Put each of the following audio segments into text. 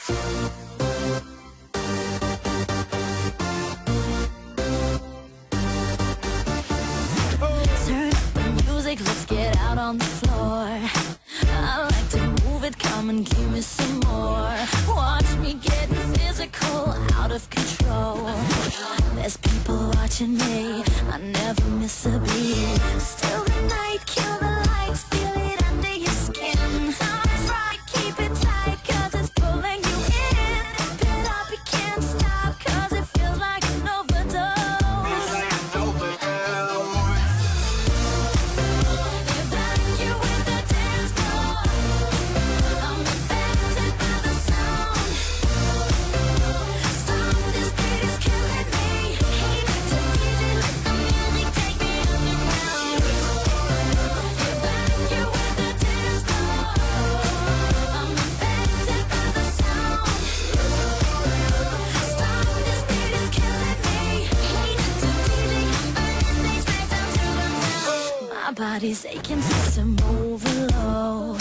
Turn up the music, let's get out on the floor. I like to move it, come and give me some more. Watch me getting physical, out of control. There's people watching me, I never miss a beat. Still the night, kill the lights, feel it under your skin. That's right, keep it tight, cause it's pulling you in. Pump it up, you can't stop, cause it feels like an overdose. My body's aching, system overload.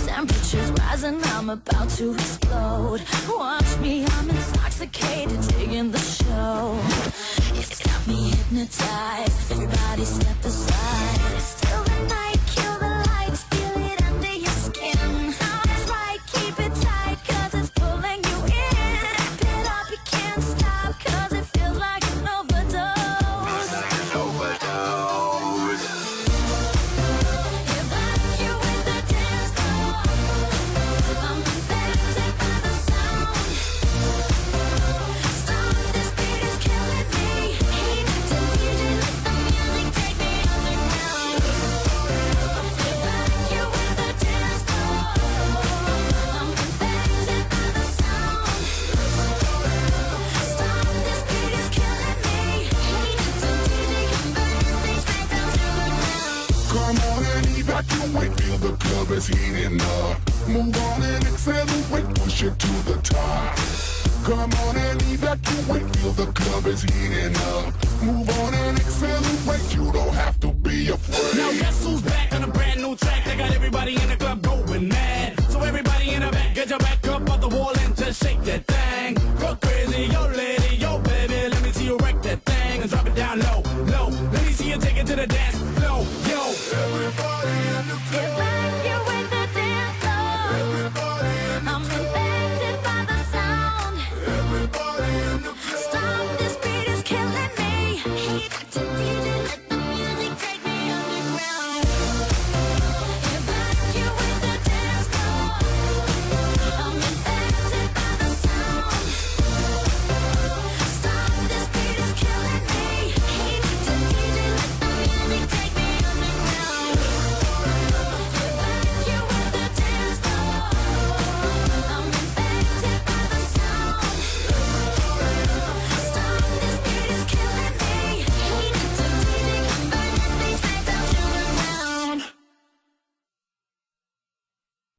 Temperature's rising, I'm about to explode. Watch me, I'm intoxicated, digging the show. It's got me hypnotized, everybody step aside. Still the night, kill the lights, feel it under your skin. That's right, keep it tight, cause it's pulling you in. Wrap it up, you can't stop, cause it feels like an overdose. Come on and evacuate, feel the club is heating up. Move on and accelerate, push it to the top. Come on and evacuate, feel the club is heating up. Move on and accelerate, you don't have to be afraid. Now guess who's back on a brand new track? They got everybody in the club going mad. So everybody in the back, get your back up off the wall and just shake that.